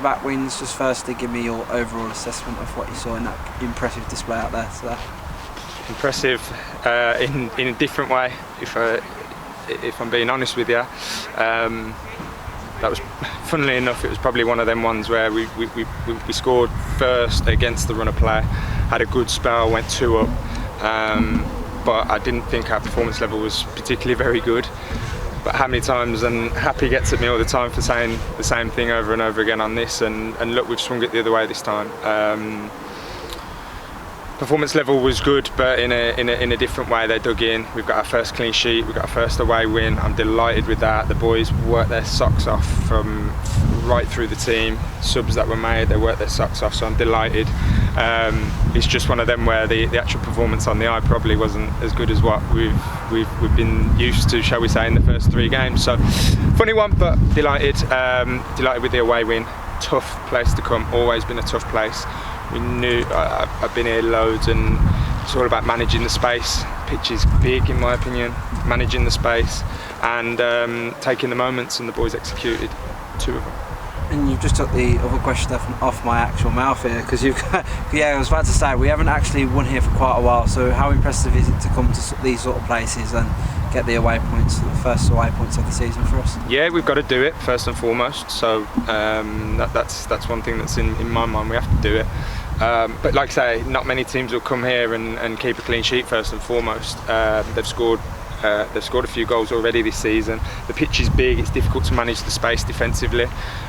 back-to-back wins. Just firstly, give me your overall assessment of what you saw in that impressive display out there today. Impressive in a different way, if I'm being honest with you. That was, funnily enough, it was probably one of them ones where we scored first against the run of play, had a good spell, went 2 up, but I didn't think our performance level was particularly very good. But how many times, and Happy gets at me all the time for saying the same thing over and over again on this, and look, we've swung it the other way this time. Performance level was good, but in a different way. They dug in. We've got our first clean sheet, we've got our first away win. I'm delighted with that. The boys worked their socks off from right through the team. Subs that were made, they worked their socks off, so I'm delighted. It's just one of them where the actual performance on the eye probably wasn't as good as what we've been used to, shall we say, in the first 3 games. So funny one, but delighted. Delighted with the away win. Tough place to come, always been a tough place. We knew, I've been here loads, and it's all about managing the space. Pitch is big in my opinion, managing the space and taking the moments, and the boys executed 2 of them. And you've just took the other question off my actual mouth here, because you've yeah, I was about to say, we haven't actually won here for quite a while, so how impressive is it to come to these sort of places and get the away points, the first away points of the season for us? Yeah, we've got to do it first and foremost, so that's one thing that's in my mind. We have to do it. But like I say, not many teams will come here and keep a clean sheet first and foremost. They've scored a few goals already this season. The pitch is big, it's difficult to manage the space defensively.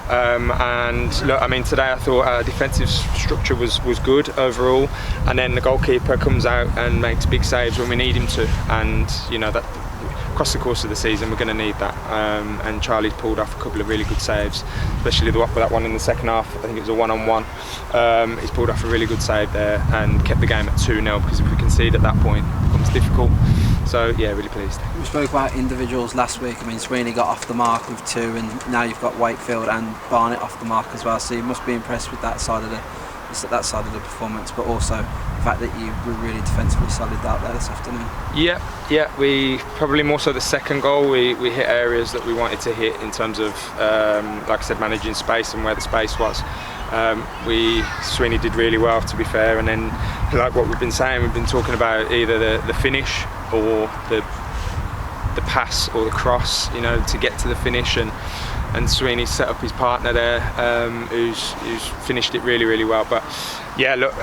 And look, I mean, today I thought our defensive structure was good overall, and then the goalkeeper comes out and makes big saves when we need him to, and you know that across the course of the season we're going to need that, and Charlie's pulled off a couple of really good saves, especially that one in the second half. I think it was a one-on-one. He's pulled off a really good save there and kept the game at 2-0, because if we concede at that point it becomes difficult. So yeah, really pleased. We spoke about individuals last week. I mean, Sweeney got off the mark with 2, and now you've got Wakefield and Barnett off the mark as well, so you must be impressed with that side of the performance, but also the fact that you were really defensively solid out there this afternoon. Yeah, we probably more so the second goal, we hit areas that we wanted to hit in terms of, like I said, managing space and where the space was. Sweeney did really well, to be fair, and then like what we've been saying, we've been talking about either the finish or the pass or the cross, you know, to get to the finish, and Sweeney set up his partner there, who's finished it really, really well. But yeah, look,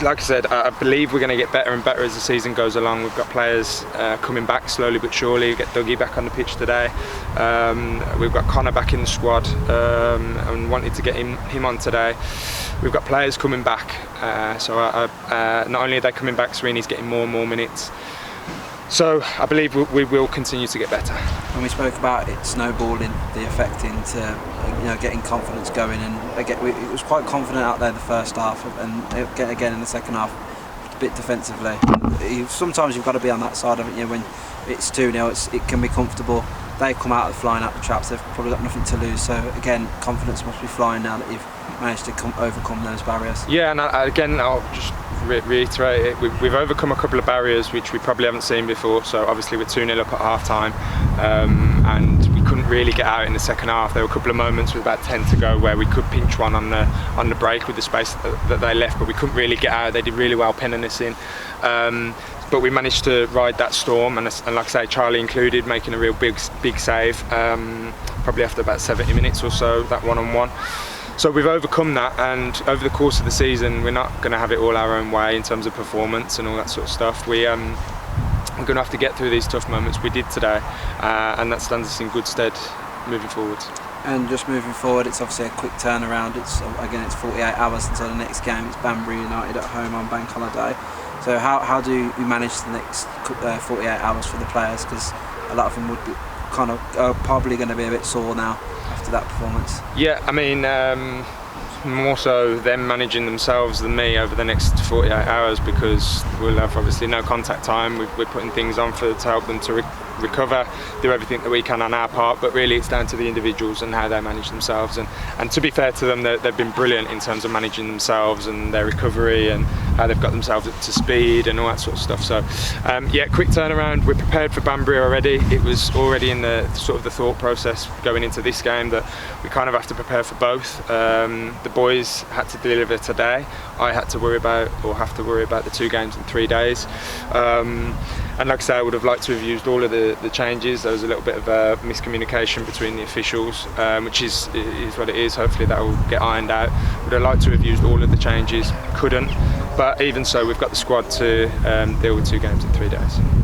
like I said, I believe we're going to get better and better as the season goes along. We've got players coming back slowly but surely. We get Dougie back on the pitch today. We've got Connor back in the squad, and wanted to get him on today. We've got players coming back, so not only are they coming back, Sweeney's getting more and more minutes. So I believe we will continue to get better. When we spoke about it snowballing, the effect into getting confidence going, and again, it was quite confident out there in the first half, and again in the second half, a bit defensively. Sometimes you've got to be on that side of it. When it's 2-0, it can be comfortable. They come out flying out the traps. They've probably got nothing to lose. So again, confidence must be flying now that you've managed to overcome those barriers. Yeah, and again, I'll just reiterate it. We've overcome a couple of barriers which we probably haven't seen before. So obviously we're 2-0 up at half time, and we couldn't really get out in the second half. There were a couple of moments with about 10 to go where we could pinch one on the break with the space that they left, but we couldn't really get out. They did really well penning us in. But we managed to ride that storm, and like I say, Charlie included, making a real big save, probably after about 70 minutes or so, that one-on-one. So we've overcome that, and over the course of the season we're not going to have it all our own way in terms of performance and all that sort of stuff. We're going to have to get through these tough moments. We did today, and that stands us in good stead moving forward. And just moving forward, it's obviously a quick turnaround. It's 48 hours until the next game. It's Banbury United at home on bank holiday. So how do you manage the next 48 hours for the players? Because a lot of them would be probably going to be a bit sore now after that performance. Yeah, I mean, more so them managing themselves than me over the next 48 hours, because we'll have obviously no contact time. We're putting things on to help them to recover, do everything that we can on our part, but really it's down to the individuals and how they manage themselves. And to be fair to them, they've been brilliant in terms of managing themselves and their recovery and how they've got themselves up to speed and all that sort of stuff. So yeah, quick turnaround. We're prepared for Banbury already. It was already in the sort of the thought process going into this game that we kind of have to prepare for both. The boys had to deliver today. I had to have to worry about the 2 games in 3 days. And like I say, I would have liked to have used all of the changes. There was a little bit of miscommunication between the officials, which is what it is. Hopefully that will get ironed out. Would have liked to have used all of the changes, couldn't. But even so, we've got the squad to deal with 2 games in 3 days.